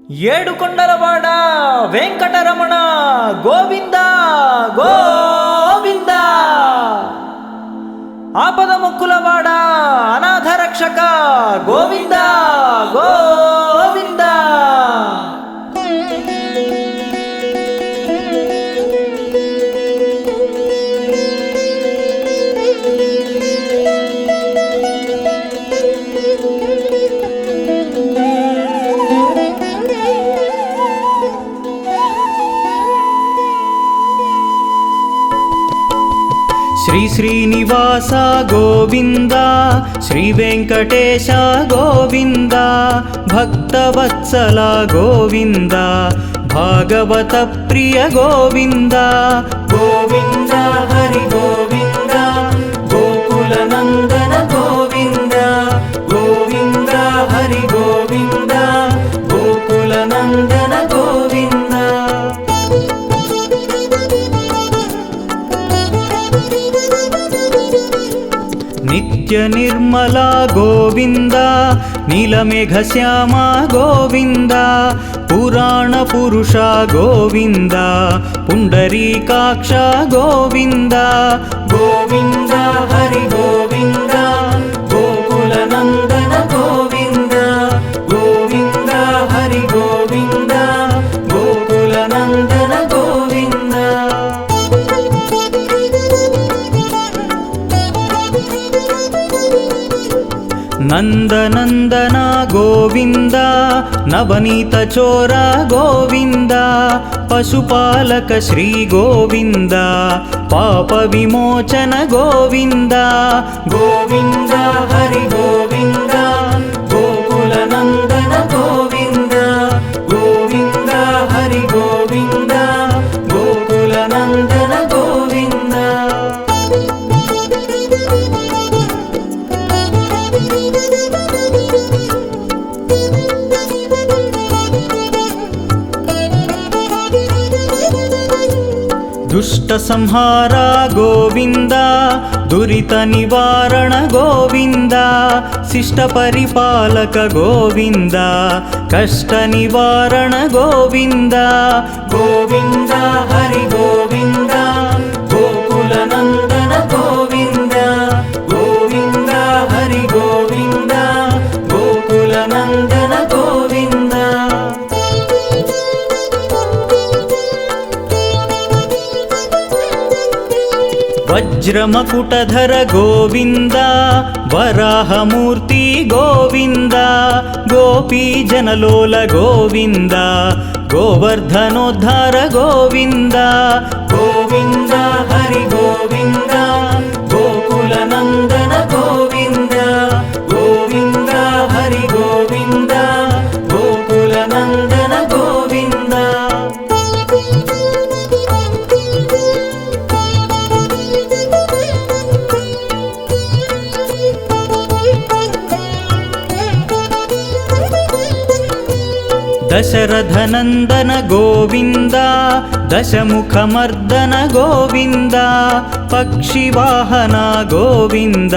ఏడుకొండలవాడ వెంకటరమణ గోవింద గోవింద. ఆపద ముక్కులవాడ అనాథ రక్షక గోవింద గోవింద. శ్రీ శ్రీనివాస గోవింద, శ్రీ వెంకటేశ గోవింద, భక్తవత్సల గోవింద, భాగవత ప్రియ గోవింద. గోవింద హరి గోవింద, గోకుల నందన గోవింద. గోవింద హరి గోవింద, గోకుల నందన గోవింద. నిత్య నిర్మల గోవింద, నీలమేఘ శ్యామ గోవింద, పురాణ పురుష గోవింద, పుండరీకాక్ష గోవింద. గోవింద హరి గోవింద, గోకుల నందన గోవింద. గోవింద హరి గోవింద, గోకుల నందన గోవింద. నందనందన గోవింద, నవనీత చోర గోవింద, పశుపాలక శ్రీ గోవింద, పాప విమోచన గోవింద. గోవింద హరి గోవింద, గోకుల నందన గోవింద. గోవింద హరి గోవింద, గోకుల నందన గోవింద. దుష్ట సంహార గోవింద, దురిత నివారణ గోవింద, శిష్ట పరిపాలక గోవింద, కష్ట నివారణ గోవింద. గోవింద హరి గోవింద, గోకుల నందన గోవింద. గోవింద హరి గోవింద, గోకుల నందన గోవింద. వజ్రమకుటధర గోవింద, వరాహమూర్తి గోవింద, గోపీజనలోల గోవింద, గోవర్ధనోద్ధార గోవింద. గోవింద హరి గోవింద, గోకుల నందన గోవింద. గోవింద హరి గోవింద, గోకుల నందన గోవింద. దశరథనందన గోవింద, దశముఖమర్దన గోవింద, పక్షివాహన గోవింద,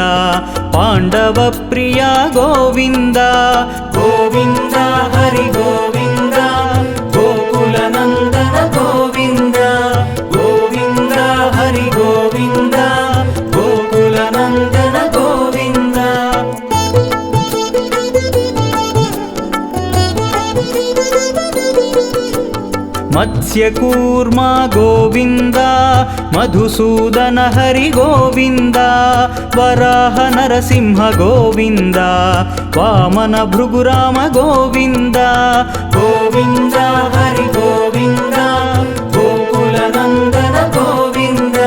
పాండవ ప్రియ గోవింద. గోవింద హరి గోవింద, గోకుల నందన గోవింద. గోవింద హరి గోవింద, గోకుల నందన గోవింద. మత్స్యకూర్మ గోవింద, మధుసూదన హరి గోవింద, వరాహ నరసింహ గోవింద, వామన భృగురామ గోవింద. గోవింద హరి గోవింద, గోకుల నందన గోవింద.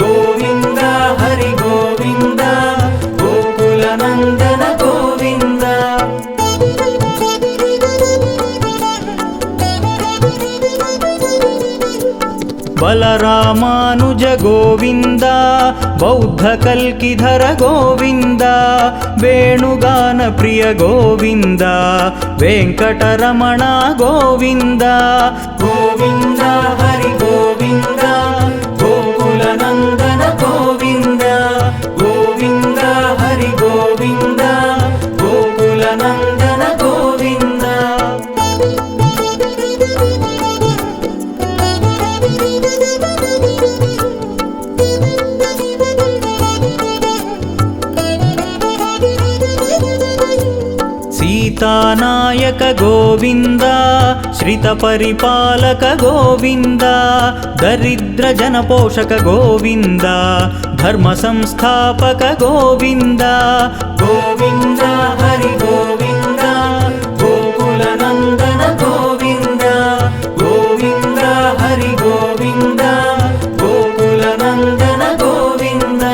గోవింద హరి గోవింద, గోకుల నందన గోవింద. బలరామానుజ గోవింద, బౌద్ధ కల్కిధర గోవింద, వేణుగాన ప్రియ గోవింద, వెంకటరమణ గోవింద. గోవింద హరి గోవింద, గోకుల నందన గోవింద. గోవింద హరి గోవింద, గోకుల నందన గోవింద. लोकानायक गोविन्द श्रितपरिपालक गोविन्द दरिद्रजनपोषक गोविन्द धर्मसंस्थापक गोविन्द गोविन्द हरि गोविन्द गोकुलनन्दन गोविन्द गोविन्द हरि गोविन्द गोकुलनन्दन गोविन्द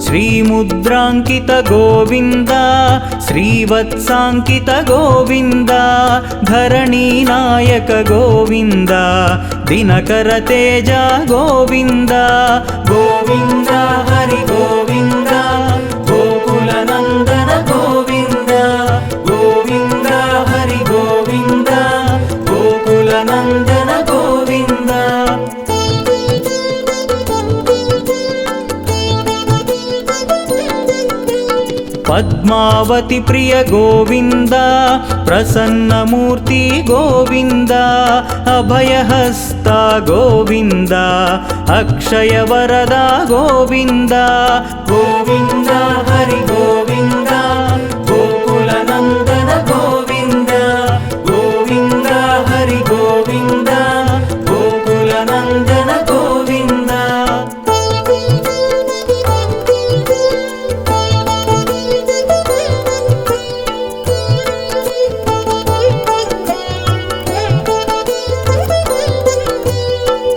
श्रीमुद्राङ्कित गोविन्द श्रीवत्साङ्कित गोविन्द धरणीनायक गोविन्द दिनकर तेज गोविन्द गोविन्द हरि गोविन्द गोकुलनन्दन गोविन्द गोविन्द हरि गोविन्द गोकुलनन्दन गोविन्द पद्मावती प्रिय गोविन्द प्रसन्नमूर्ति गोविन्द अभयहस्ता गोविन्द अक्षयवरदा गोविन्द गोविन्द हरि गोविन्द गोकुलनन्दन गोविन्द गोविन्द हरि गोविन्द गोकुलनन्दन गोविन्द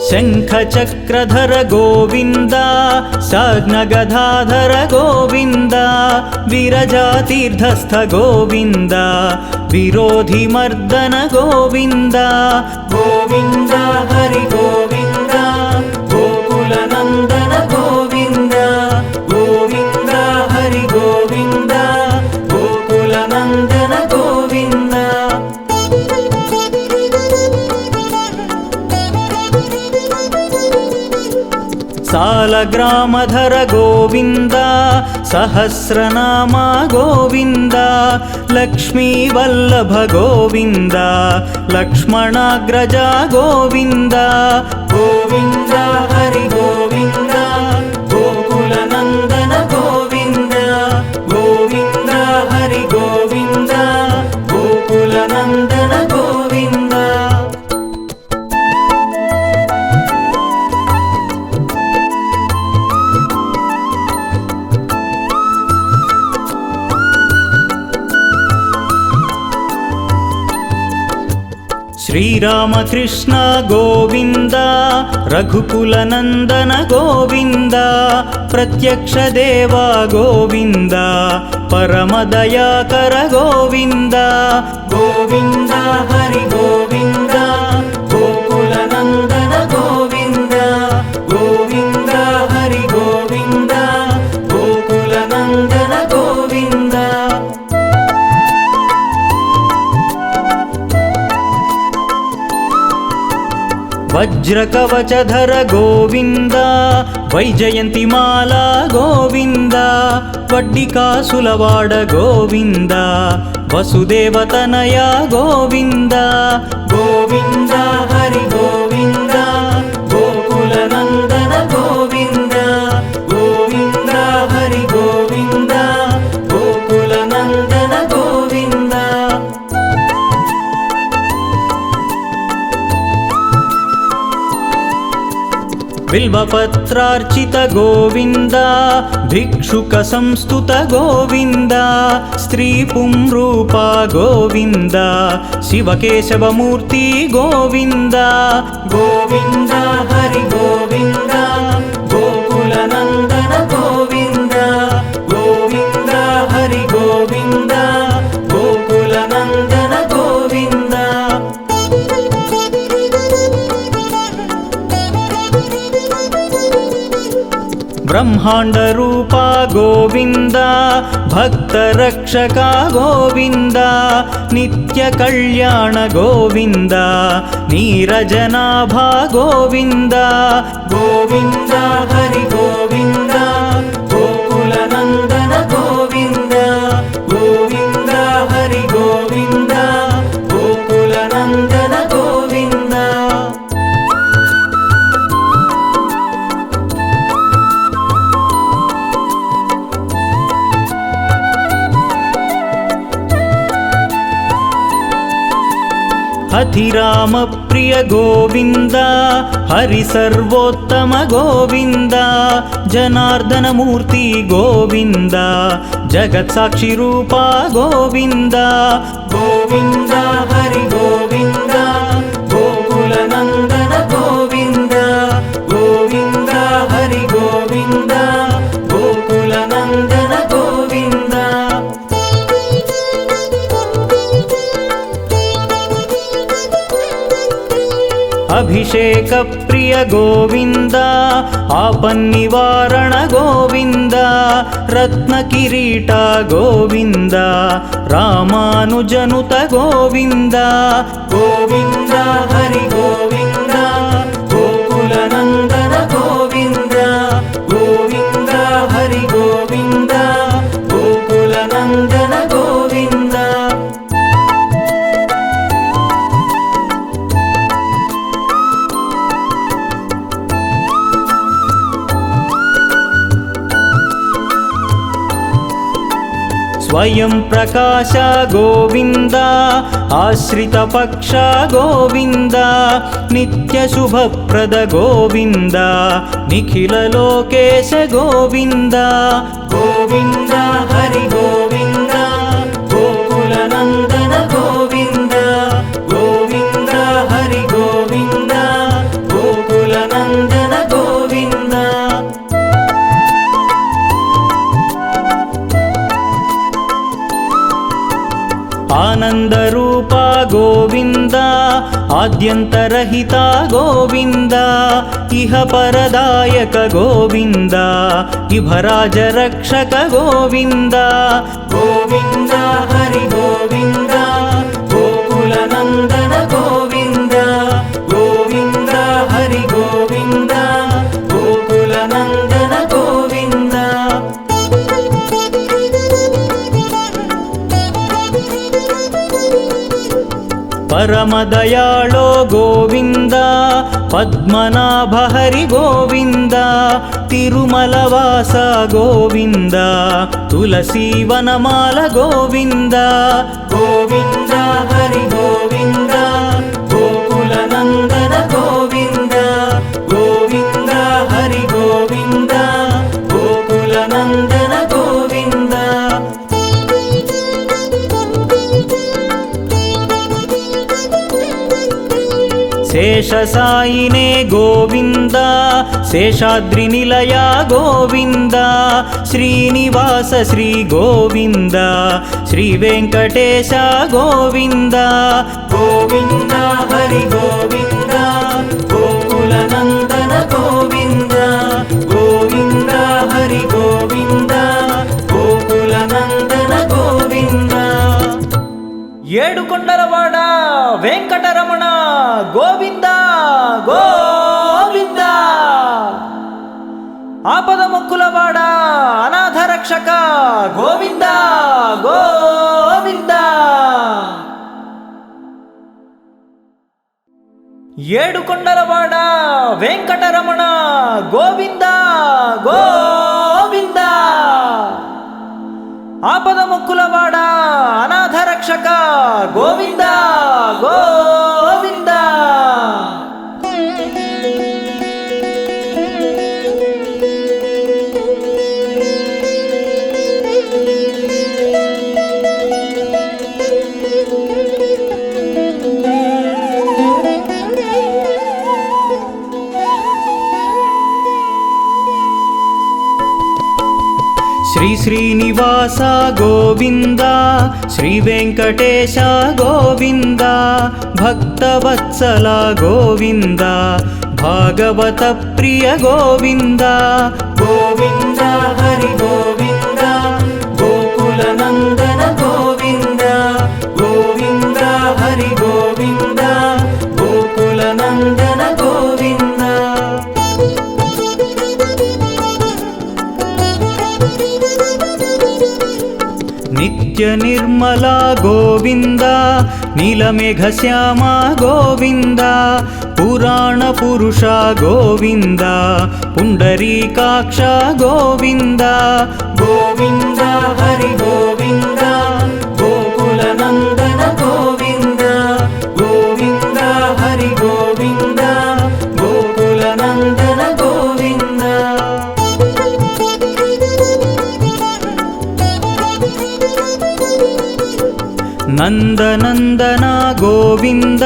शङ्खचक्रधर गोविन्द साग्नगधाधर गोविन्द विरजातीर्थस्थ गोविन्द विरोधिमर्दन गोविन्द गोविन्द हरि गोविन्द गोकुलनन्दन गोविन्द गोविन्द हरि गोविन्द गोकुलनन्दन गोविन्द सालग्रामधर गोविन्द सहस्रनामा गोविन्द लक्ष्मीवल्लभ गोविन्द लक्ष्मणाग्रजा गोविन्द गोविन्द हरि गोविन्द गोकुलनन्दन गोविन्द गोविन्द हरि गोविन्द गोकुलनन्दन गोविन्द श्रीरामकृष्ण गोविन्द रघुकुलनन्दन गोविन्द प्रत्यक्षदेवा गोविन्द परमदयाकर गोविन्द गोविन्द हरि गोविन्द गोकुलनन्दन गोविन्द गोविन्द हरि गोविन्द गोकुलनन्दन गोविन्द वज्रकवचधर गोविन्द वैजयन्तिमाला गोविन्द वड्डिकासुलवाड गोविन्द वसुदेवतनया गोविन्द गोविन्द हरि गोविन्द गोकुलनन्दन गोविन्द गोविन्द हरि गोविन्द गोकुलनन्दन गोविन्द बिल्वपत्रार्चित गोविन्द भिक्षुक संस्तुत गोविन्द स्त्रीपुंरूपा गोविन्द शिवकेशवमूर्ति गोविन्द गोविन्द हरि गोविन्द गोकुलनन्दन गोविन्द गोविन्द हरि गोविन्द गोकुलनन्दन गोविन्द ब्रह्मांड रूपा गोविन्द भक्तरक्षका गोविन्द नित्य कल्याण गोविन्द नीरजनाभा गोविन्द गोविन्द हरि गोविन्द गोकुलनन्दन गोविन्द गोविन्द हरि गोविन्द गोकुलनन्दन गोविन्द అధిరామ ప్రియ గోవింద హరి సర్వోత్తమ గోవింద జనార్దనమూర్తి గోవింద జగత్సాక్షి రూప గోవింద గోవింద హరి గోవింద గోకుల నందన గోవింద గోవింద హరి గోవింద గోకుల నందన గోవింద అభిషేక ప్రియ గోవింద ఆపన్నివారణ గోవింద రత్న కిరీట గోవింద రామానుజనుత గోవింద గోవింద హరి గోవింద గోకుల నందన గోవింద గోవింద హరి గోవింద గోకుల నందన గోవింద స్వయం ప్రకాశ గోవింద ఆశ్రిత పక్ష గోవింద నిత్య శుభప్రద గోవింద నిఖిల లోకేశ గోవింద గోవింద హరి గోవింద గోకుల నందన గోవింద గోవింద హరి గోవింద గోకుల నందన గోవింద ఆనందరూప గోవింద ఆద్యంతరహిత గోవింద ఇహ పరదాయక గోవింద ఇభరాజ రక్షక గోవింద గోవింద హరి గోవింద గోకుల నందన గోవింద గోవింద హరి గోవింద గోకుల నందన గోవింద పరమదయాళో గోవింద పద్మనాభ హరి గోవింద తిరుమలవాస గోవింద తులసీవనమాల గోవింద గోవింద హరి గోవింద గోకుల నందన గోవింద గోవింద హరి గోవింద గోకుల నందన గోవింద శేషసాయినే గోవింద శేషాద్రి నిలయ గోవింద శ్రీనివాస శ్రీ గోవింద శ్రీ వెంకటేశ గోవింద గోవింద హరి గోవింద గోకుల నందన గోవింద గోవింద హరి గోవింద గోకుల నందన గోవింద ఏడుకొండలవాడ వెంకటరమణ గోవింద గోవింద ఆపద మొక్కులవాడ అనాథ రక్షక గోవింద గోవింద ఏడుకొండలవాడ వెంకటరమణ గోవింద గోవింద ఆపద మొక్కులవాడ అనాథ రక్షక గోవింద గోవింద శ్రీ శ్రీనివాస గోవింద శ్రీ వెంకటేశ గోవింద భక్తవత్సల గోవింద భాగవత ప్రియ గోవింద గోవింద హరి గోవింద గోకుల నందన గోవింద గోవింద హరి గోవింద గోకుల నందన గోవింద నిత్య నిర్మల గోవింద నీలమేఘ శ్యామ గోవింద పురాణ పురుష గోవింద పుండరీకాక్ష గోవింద గోవింద హరి గోవింద గోకుల నందన గోవింద గోవింద ನಂದನಂದನ ಗೋವಿಂದ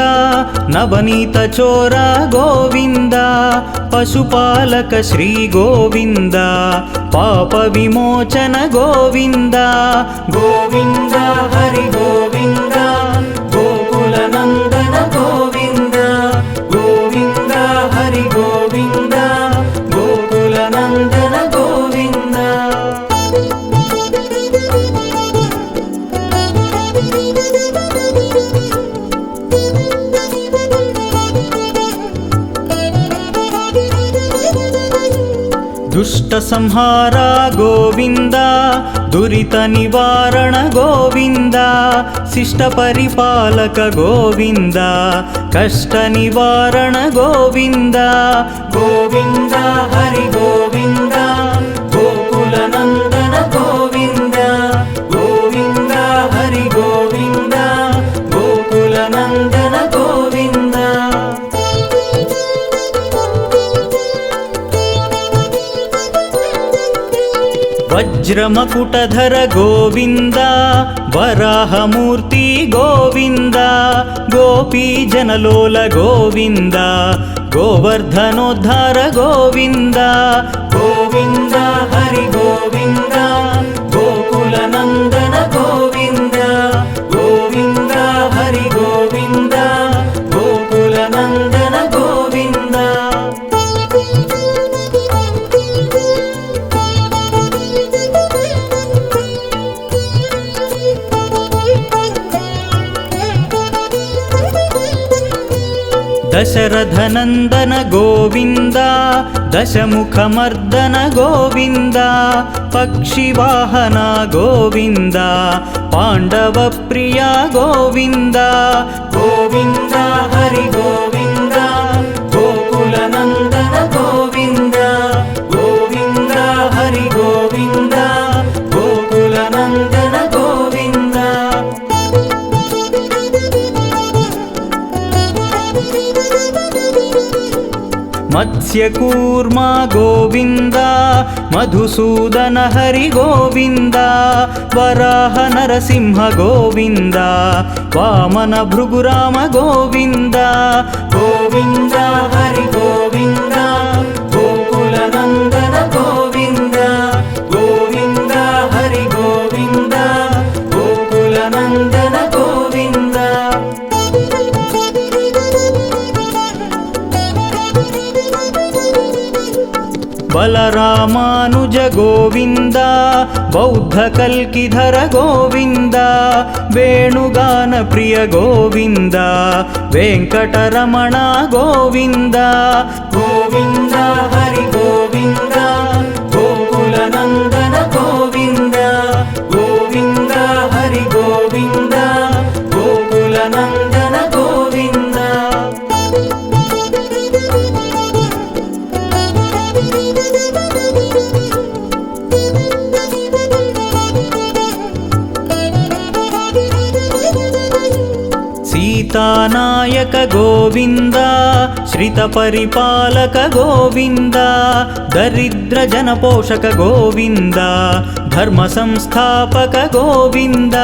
ನವನೀತ ಚೋರ ಗೋವಿಂದ ಪಶುಪಾಲಕ ಶ್ರೀ ಗೋವಿಂದ ಪಾಪ ವಿಮೋಚನ ಗೋವಿಂದ ಗೋವಿಂದ ಹರಿ ಗೋವಿಂದ ಗೋಕುಲ ನಂದನ ಗೋವಿಂದ ಗೋವಿಂದ ಹರಿ ಗೋವಿಂದ ಗೋಕುಲ ನಂದನ ಗೋವಿಂದ. ದುಷ್ಟ ಸಂಹಾರ ಗೋವಿಂದ ದುರಿತ ನಿವಾರಣ ಗೋವಿಂದ ಶಿಷ್ಟ ಪರಿಪಾಲಕ ಗೋವಿಂದ ಕಷ್ಟ ನಿವಾರಣ ಗೋವಿಂದ ಗೋವಿಂದ ಹರಿ ಗೋವಿಂದ ಗೋಕುಲ ನಂದನ ಗೋವಿಂದ ಗೋವಿಂದ ಹರಿ ಗೋವಿಂದ ಗೋಕುಲ ನಂದನ ಗೋವಿಂದ. ವಜ್ರಮಕುಟಧರ ಗೋವಿಂದ ವರಾಹಮೂರ್ತಿ ಗೋವಿಂದ ಗೋಪೀ ಜನಲೋಲ ಗೋವಿಂದ ಗೋವರ್ಧನೋದ್ಧಾರ ಗೋವಿಂದ ಗೋವಿಂದ ಹರಿ ಗೋವಿಂದ ಗೋಕುಲ ನಂದನ ಗೋವಿಂದ ಗೋವಿಂದ ಹರಿ ಗೋವಿಂದ ಗೋಕುಲ ನಂದನ ಗೋವಿಂದ. ದಶರಥನಂದನ ಗೋವಿಂದ ದಶಮುಖಮರ್ದನ ಗೋವಿಂದ ಪಕ್ಷಿವಾಹನ ಗೋವಿಂದ ಪಾಂಡವ ಪ್ರಿಯ ಗೋವಿಂದ ಗೋವಿಂದ ಹರಿ ಗೋವಿಂದ ಗೋಕುಲ ನಂದನ ಗೋವಿಂದ ಗೋವಿಂದ ಹರಿ ಗೋವಿಂದ ಗೋಕುಲ ನಂದನ ಗೋವಿಂದ. ಮತ್ಸ್ಯಕೂರ್ಮ ಗೋವಿಂದ ಮಧುಸೂದನ ಹರಿ ಗೋವಿಂದ ವರಾಹ ನರಸಿಂಹ ಗೋವಿಂದ ವಾಮನ ಭೃಗುರಾಮ ಗೋವಿಂದ ಗೋವಿಂದ ಹರಿ ಗೋವಿಂದ ಗೋಕುಲ ನಂದನ ಗೋವಿಂದ ಗೋವಿಂದ ಹರಿ ಗೋವಿಂದ ಗೋಕುಲ ನಂದನ ಗೋವಿಂದ. ಬಲರಾಮಾನುಜ ಗೋವಿಂದ ಬೌದ್ಧ ಕಲ್ಕಿಧರ ಗೋವಿಂದ ವೇಣುಗಾನ ಪ್ರಿಯ ಗೋವಿಂದ ವೆಂಕಟರಮಣ ಗೋವಿಂದ ಗೋವಿಂದ ಹರಿ ಗೋವಿಂದ ಗೋಕುಲ ನಂದನ ಗೋವಿಂದ ಗೋವಿಂದ ಹರಿ ಗೋವಿಂದ ಗೋಕುಲ ನಂದನ ಗೋವಿಂದ. सीतानायक गोविंद श्रित परिपालक गोविंद दरिद्र जनपोषक गोविंद धर्म संस्थापक गोविंद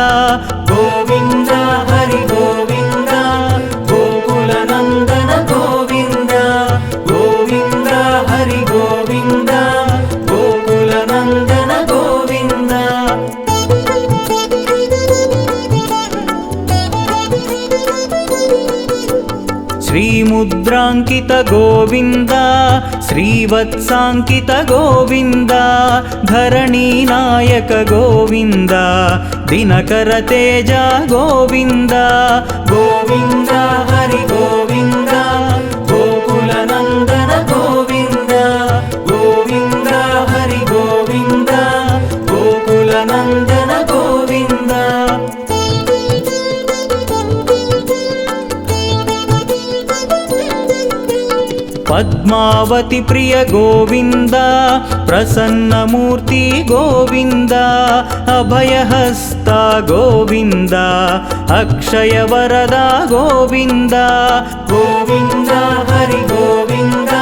गोविंद हरि गोविंद गोकुल नंदन गोविंद गोविंद हरि गोविंद गोकुल नंदन गोविंद. श्रीमुद्रांकित गोविंद श्रीवत्सांकित गोविंद धरणी नायक गोविंद दिनकर तेज गोविंद गोविंद हरि गोविंद गोकुल नंदन गोविंद गोविंद हरि गोविंद गोकुल नंदन गोविंद. पद्मावती प्रिय गोविंद प्रसन्न मूर्ति गोविंद अभयहस्ता गोविंद अक्षय वरदा गोविंद गोविंद हरि गोविंद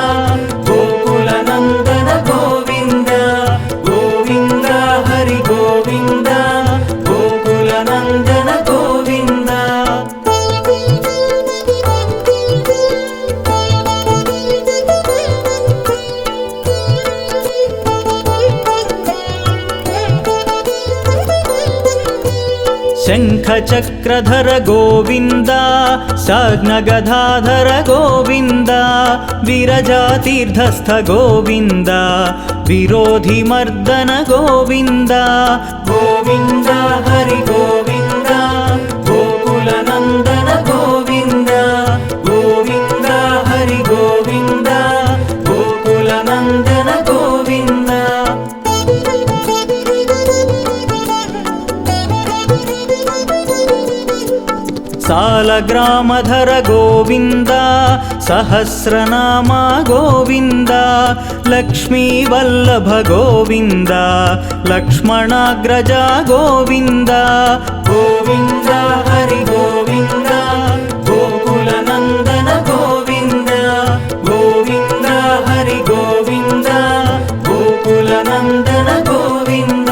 गोकुल नंदन गोविंद गोविंद हरि गोविंद गोकुल नंदन गोविंद. शङ्खचक्रधर गोविन्द साग्नगधाधर गोविन्द विरजातीर्थस्थ गोविन्द विरोधिमर्दन गोविन्द गोविन्द हरि गोविन्द गोकुलनन्दन गोविन्द गोविन्द हरि गोविन्द गोकुलनन्दन गोविन्द सालग्रामधर गोविन्द सहस्रनाम गोविन्द लक्ष्मीवल्लभ गोविन्द लक्ष्मणाग्रज गोविन्द गोविन्द हरि गोविन्द गोकुलनन्दन गोविन्द गोविन्द हरि गोविन्द गोकुलनन्दन गोविन्द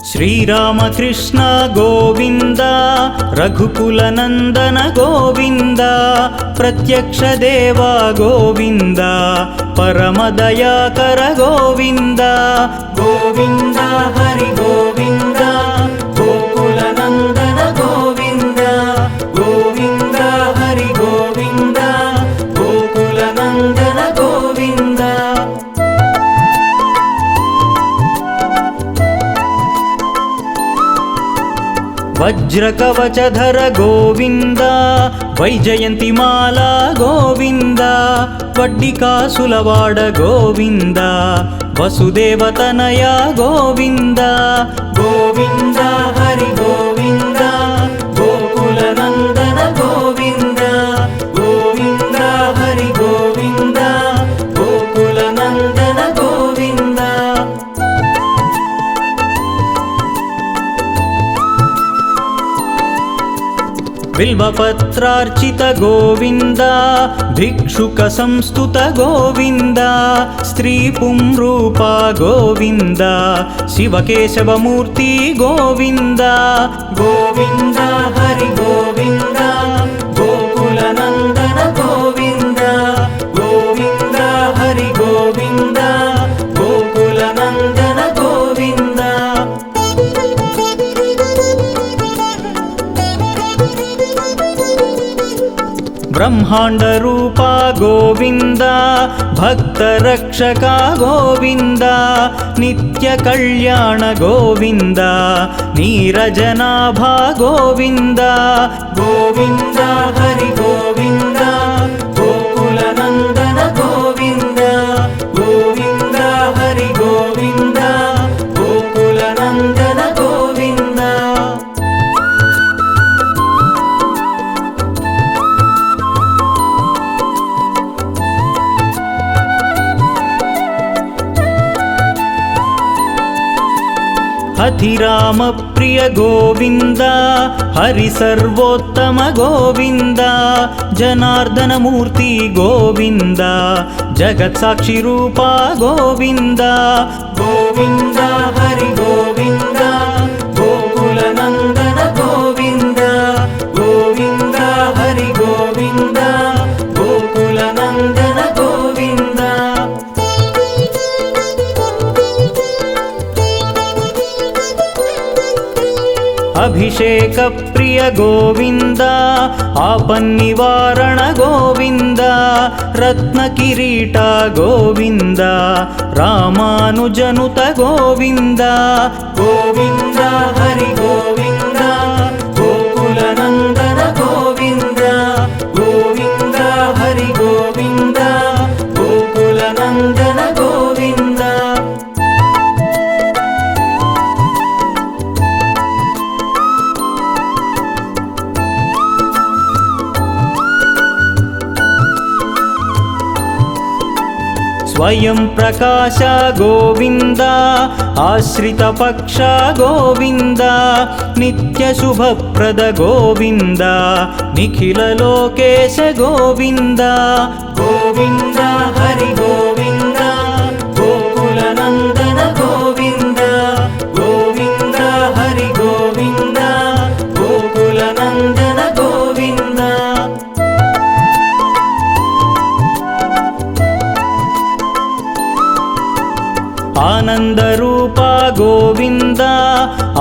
श्रीरामकृष्ण गोविन्द रघुकुलनन्दन गोविन्द प्रत्यक्ष देव गोविन्द परमदयाकर गोविन्द गोविन्द हरि गोविन्द गोकुलनन्दन गोविन्द गोविन्द हरि गोविन्द गोकुलनन्दन गोविन्द वज्रकवचधर गोविन्द वैजयन्तिमाला गोविन्द वड्डिकासुलवाड गोविन्द वसुदेवतनया गोविन्द गोविन्द हरि गोविन्द गोकुलनन्दन गोविन्द गोविन्द हरि गोविन्द गोकुलनन्दन गोविन्द बिल्वपत्रार्चित गोविन्द भिक्षुक संस्तुत गोविन्द स्त्रीपुंरूप गोविन्द शिवकेशवमूर्ति गोविन्द गोविन्द हरि गोविन्द गोकुलनन्दन गोविन्द गोविन्द हरि गोविन्द गोकुलनन्दन गोविन्द ब्रह्मांड रूप गोविन्द भक्तरक्षक गोविन्द नित्य कल्याण गोविन्द नीरजनाभ गोविन्द गोविन्द हरि गोविन्द गोकुलनन्दन गोविन्द गोविन्द हरि गोविन्द गोकुलनन्दन गोविन्द अतिराम प्रिय गोविन्द हरि सर्वोत्तम गोविन्द जनार्दन मूर्ति गोविन्द जगत्साक्षि रूप गोविन्द गोविन्द हरि गोविन्द गोकुलनन्दन गोविन्द गोविन्द हरि गोविन्द गोकुलनन्दन गोविन्द अभिषेक प्रिय गोविन्द आपन्निवारण गोविन्द रत्नकिरीट गोविन्द रामानुजनुत गोविन्द गोविन्द हरि गोविन्द गोकुलनन्दन गोविन्द गोविन्द हरि गोविन्द गोकुलनन्दन गोविन्द स्वयं प्रकाश गोविन्द आश्रित पक्ष गोविन्द नित्य शुभप्रद गोविन्द निखिल लोकेश गोविन्द गोविन्द हरि गोविन्द गोकुलनन्दन गोविन्द गोविन्द हरि गोविन्द गोकुल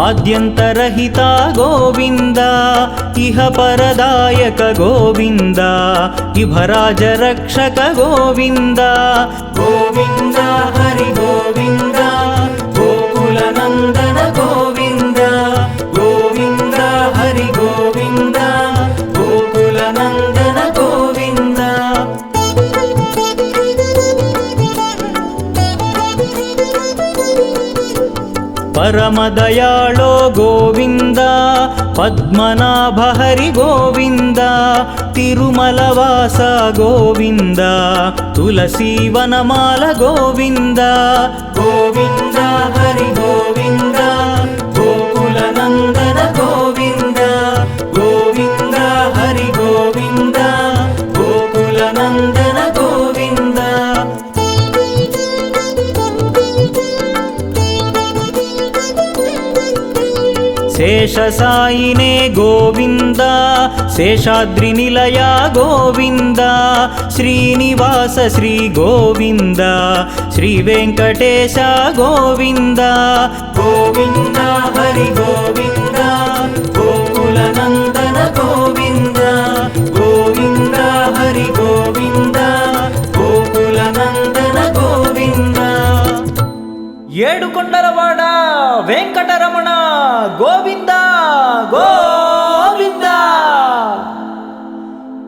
ఆద్యంతరహిత గోవింద ఇహ పరదాయక గోవింద ఇభరాజ రక్షక గోవింద గోవింద హరి గోవింద గోకుల నందన గోవింద గోవింద హరి గోవింద గోకుల నందన గోవింద పరమదయాళో గోవింద పద్మనాభ హరి గోవింద తిరుమలవాస గోవింద తులసీవనమాల గోవింద గోవింద హరి గోవింద గోకుల నందన గోవింద గోవింద హరి గోవింద గోకుల నందన గోవింద శేషసాయినే గోవింద శేషాద్రి నిలయ గోవింద శ్రీనివాస శ్రీ గోవింద శ్రీ వెంకటేశ గోవింద గోవింద హరి గోవింద గోకుల నందన గోవింద గోవింద హరి గోవింద గోకుల నందన గోవింద ఏడుకొండలవాడ వెంకటరమణ గోవింద గోవింద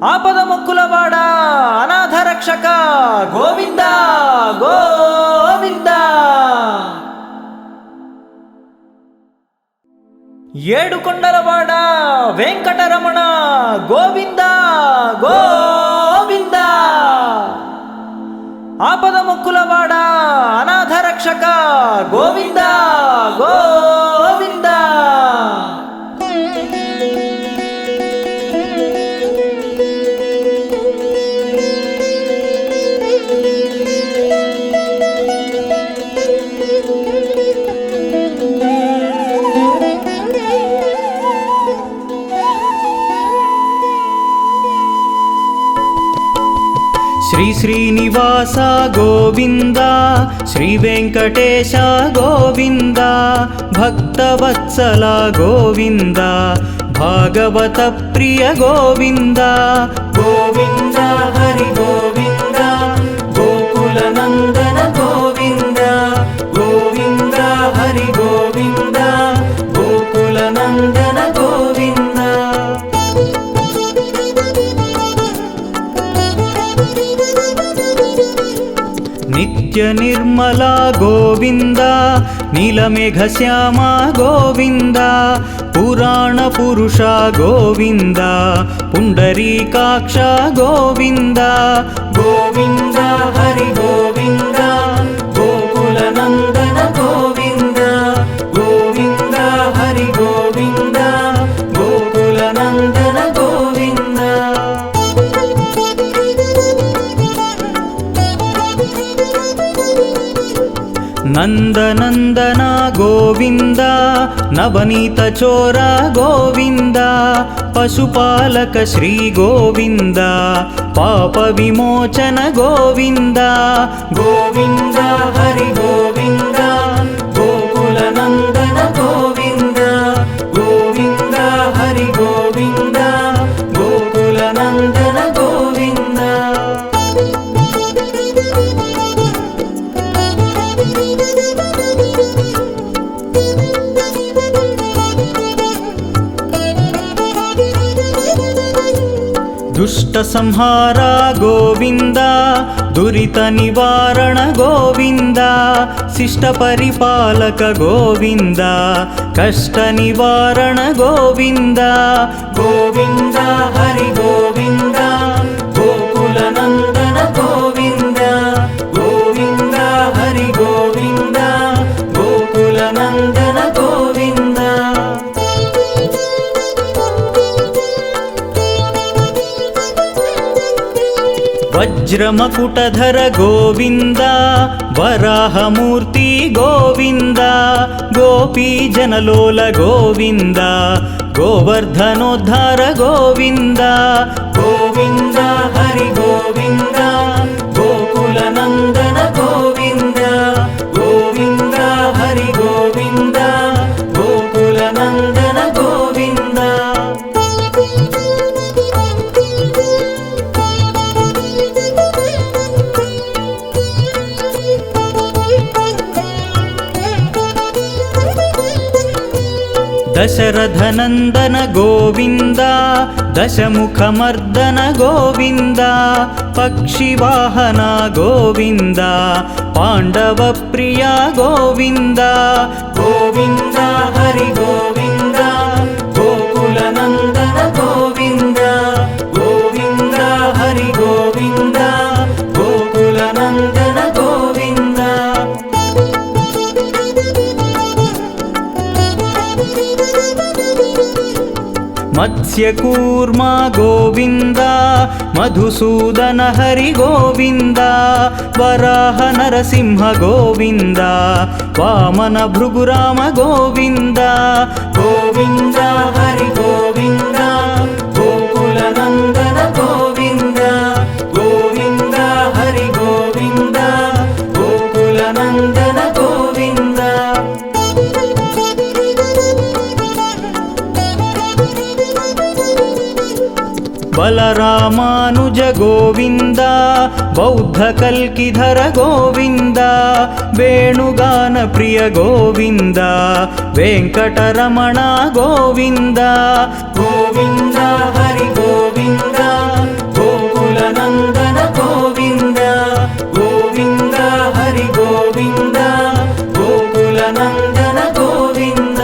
ఆపద మొక్కులవాడ అనాథ రక్షక గోవింద గోవింద ఏడుకొండలవాడ వెంకటరమణ గోవింద గోవింద ఆపద మొక్కులవాడ అనాథ రక్షక గోవింద గోవింద శ్రీ శ్రీనివాస గోవింద శ్రీ వెంకటేశ గోవింద భక్తవత్సల గోవింద భాగవత ప్రియ గోవింద గోవింద హరి గోవింద గోకుల నందన గోవింద గోవింద హరి గోవింద గోకుల నందన గోవింద నిత్య నిర్మల గోవింద నీలమేఘ శ్యామ గోవింద పురాణ పురుష గోవింద పుండరీకాక్ష గోవింద గోవింద హరి గోవింద గోకుల నందన గోవింద గోవింద హరి గోవింద గోకుల నందన గోవింద నందనందన గోవింద నవనీత చోర గోవింద పశుపాలక శ్రీ గోవింద పాప విమోచన గోవింద గోవింద హరి గోవింద గోకుల నందన గోవింద గోవింద హరి గోవింద గోకుల నందన గోవింద దుష్ట సంహార గోవింద దురిత నివారణ గోవింద శిష్ట పరిపాలక గోవింద కష్ట నివారణ గోవింద గోవింద హరి గోవింద గోకుల నందన గోవింద గోవింద హరి గోవింద గోకుల నందన గోవింద వజ్రమకుటధర గోవింద వరాహమూర్తి గోవింద గోపీజనలోల గోవింద గోవర్ధనోద్ధార గోవింద గోవింద హరి గోవింద గోకుల నందన గోవింద గోవింద హరి గోవింద గోకుల నందన గోవింద దశరథనందన గోవింద దశముఖమర్దన గోవింద పక్షివాహన గోవింద పాండవ ప్రియ గోవింద గోవింద హరి గోవింద గోకుల నందన గోవింద గోవింద హరి గోవింద గోకుల నందన గోవింద మత్స్యకూర్మా గోవింద మధుసూదన హరి గోవింద వరాహ నరసింహ గోవింద వామన భృగురామ గోవింద గోవింద హరి గోవింద గోకుల నందన గోవింద గోవింద హరి గోవింద గోకుల నందన గోవింద బలరామానుజ గోవింద బౌద్ధ కల్కిధర గోవింద వేణుగాన ప్రియ గోవింద వెంకటరమణ గోవింద గోవింద హరి గోవింద గోకుల నందన గోవింద గోవింద హరి గోవింద గోకుల నందన గోవింద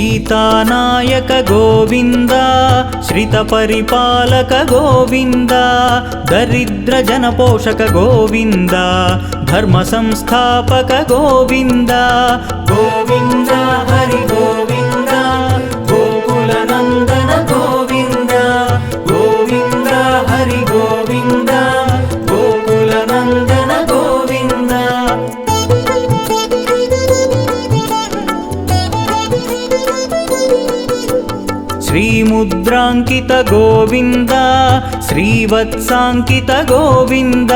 సీతానాయక గోవింద శ్రిత పరిపాలక గోవింద దరిద్ర జన పోషక గోవింద ధర్మ సంస్థాపక గోవింద గోవింద హరి గోవింద గోకుల నందన గోవింద గోవింద హరి గోవింద గోకుల నందన గోవింద శ్రీముద్రాంకిత గోవింద శ్రీవత్సాంకిత గోవింద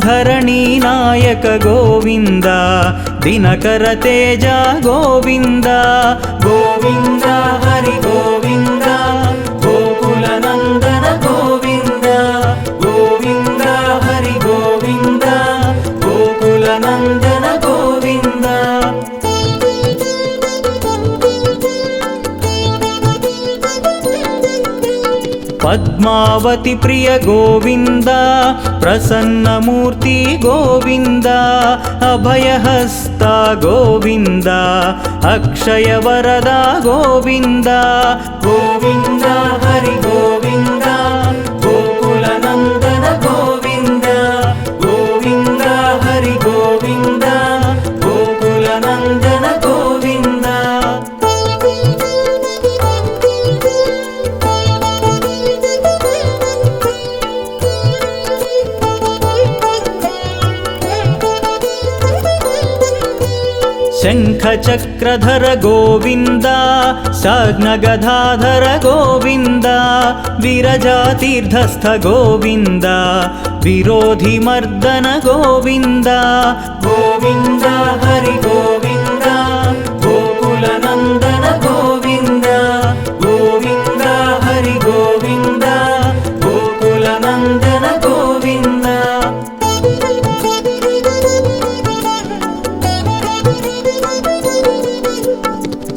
ధరణీ నాయక గోవింద దినకర తేజ గోవింద గోవింద హరి గోవింద గోకుల నందన గోవింద గోవింద హరి గోవింద గోకుల నందన గోవింద పద్మావతి ప్రియ గోవింద ప్రసన్నమూర్తి గోవింద అభయహస్త గోవింద అక్షయ వరద గోవింద గోవింద హరి గోవింద గోకుల నందన గోవింద గోవింద హరి గోవింద గోకుల నందన గోవింద శంఖ చక్రధర గోవింద సాగ్నగధాధర గోవింద విరజాతీర్థస్థ గోవింద విరోధి మర్దన గోవింద గోవింద హరి గోవింద గోకుల నందన గోవింద గోవింద హరి గోవింద గోకుల నందన గోవింద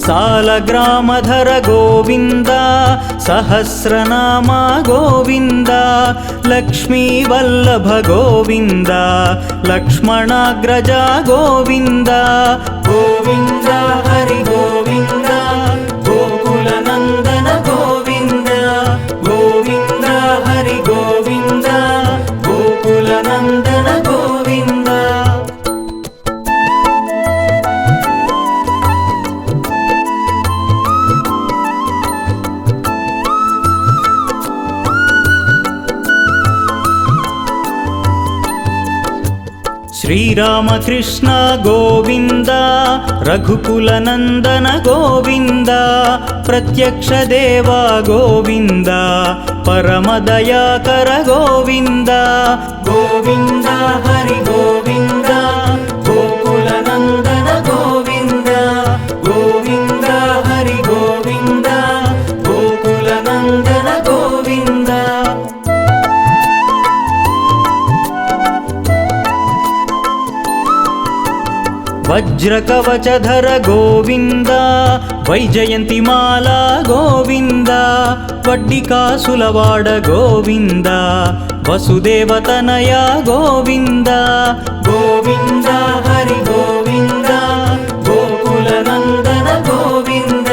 సాలగ్రామధర గోవింద సహస్రనామ గోవింద లక్ష్మీ వల్లభ గోవింద లక్ష్మణాగ్రజ గోవింద గోవింద హరి గోవింద గోకుల నందన గోవింద గోవింద హరి గోవింద గోకుల నందన గోవింద శ్రీరామకృష్ణ గోవింద రఘుకులనందన గోవింద ప్రత్యక్ష దేవ గోవింద పరమదయాకర గోవింద గోవింద హరి గోవింద గోకులనందన గోవింద గోవింద హరి గోవింద గోకులనందన గోవింద వజ్రకవచధర గోవింద వైజయంతిమాల గోవింద వడ్డికాసులవాడ గోవింద వసుదేవతనయ గోవింద గోవింద హరి గోవింద గోకులనందన గోవింద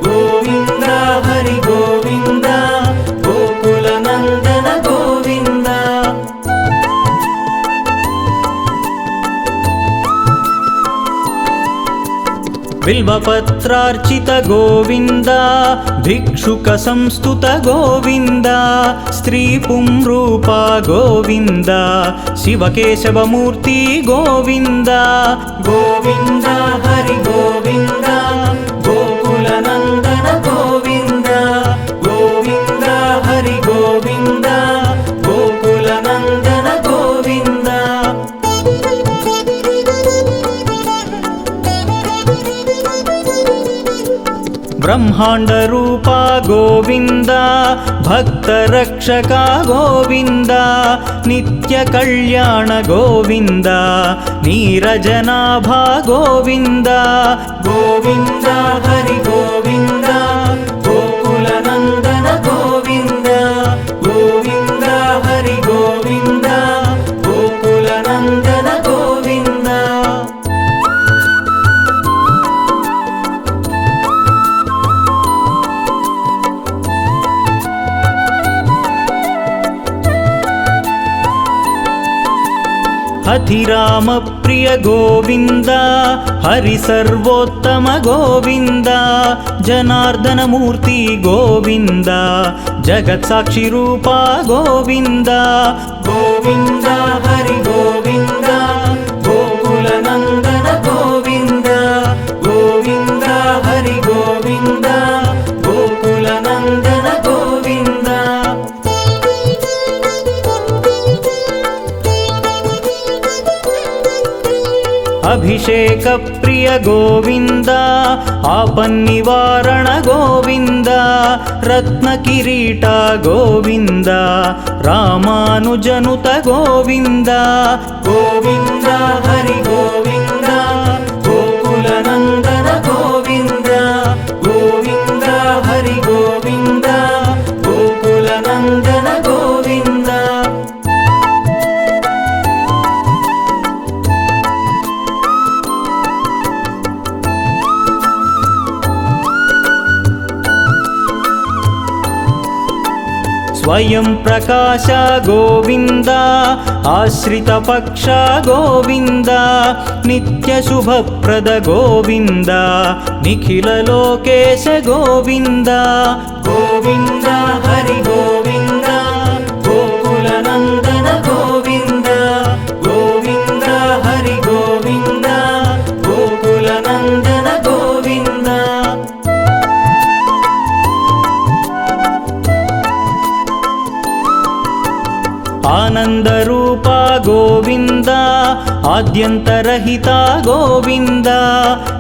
గోవింద హరి గోవింద గోకులనందన గోవింద బిల్వపత్రార్చిత గోవింద భిక్షుక సంస్తుత గోవింద స్త్రీ పుంరూప గోవింద శివకేశవమూర్తి గోవింద గోవింద హరి గోవింద గోకులనందన గోవింద గోవింద హరి గోవింద గోకులనందన గోవింద బ్రహ్మాండ రూప గోవింద భక్త రక్షక గోవింద నిత్య కళ్యాణ గోవింద నీరజనాభ గోవింద గోవింద హరి గోవింద గోకులనందన గోవింద గోవింద హరి గోవింద గోకులనందన గోవింద అధిరామ ప్రియ గోవింద హరి సర్వోత్తమ గోవింద జనార్దన మూర్తి గోవింద జగత్ సాక్షి రూప గోవింద గోవింద హరి గోవింద గోకులనందన గోవింద గోవింద హరి గోవింద గోకులనందన గోవింద అభిషేక ప్రియ గోవింద ఆపన్నివారణ గోవింద రత్న కిరీట గోవింద రామానుజనుత గోవింద గోవింద హరి గోవింద గోకులనందన గోవింద గోవింద హరి గోవింద గోకులనందన గోవింద స్వయం ప్రకాశ గోవింద ఆశ్రిత పక్ష గోవింద నిత్య శుభప్రద గోవింద నిఖిల లోకేశ గోవింద గోవింద హరి గోవింద గోకులనందన గోవింద గోవింద హరి గోవింద గోకులనందన గోవింద ఆనంద రూప గోవింద ఆద్యంతరహిత గోవింద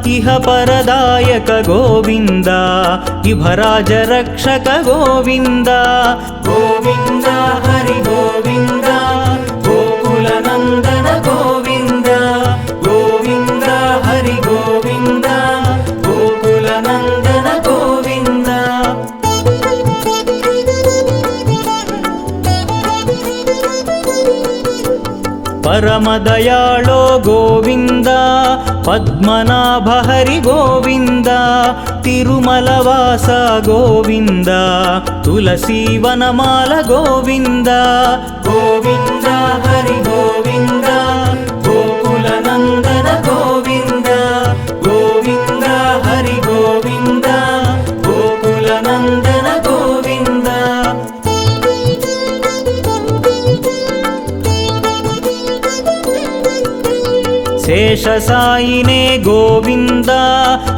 ఇహ పరదాయక గోవింద ఇభరాజ రక్షక గోవింద గోవింద హరి గోవింద గోకులనందన గోవింద గోవింద హరి గోవింద గోకులనందన గోవింద పరమదయాళో గోవింద పద్మనాభ హరి గోవింద తిరుమలవాస గోవింద తులసీవనమాల గోవింద గోవింద హరి గోవింద గోకులనందన గోవింద గోవింద హరి గోవింద గోకులనందన గోవింద శేషసాయినే గోవింద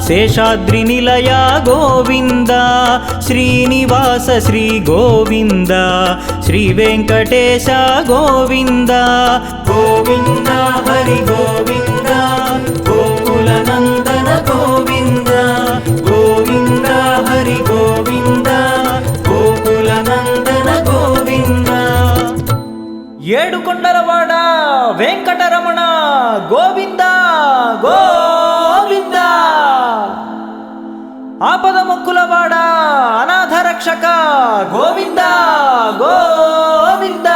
శేషాద్రి నిలయ గోవింద శ్రీనివాస శ్రీ గోవింద శ్రీ వెంకటేశ గోవింద గోవింద హరి గోవింద గోకుల నందన గోవింద గోవింద హరి గోవింద గోకుల నందన గోవింద ఏడు కొండలవాడ వెంకటరమణ గోవింద గోవింద ఆపద మొక్కులవాడ అనాథ రక్షక గోవింద గోవింద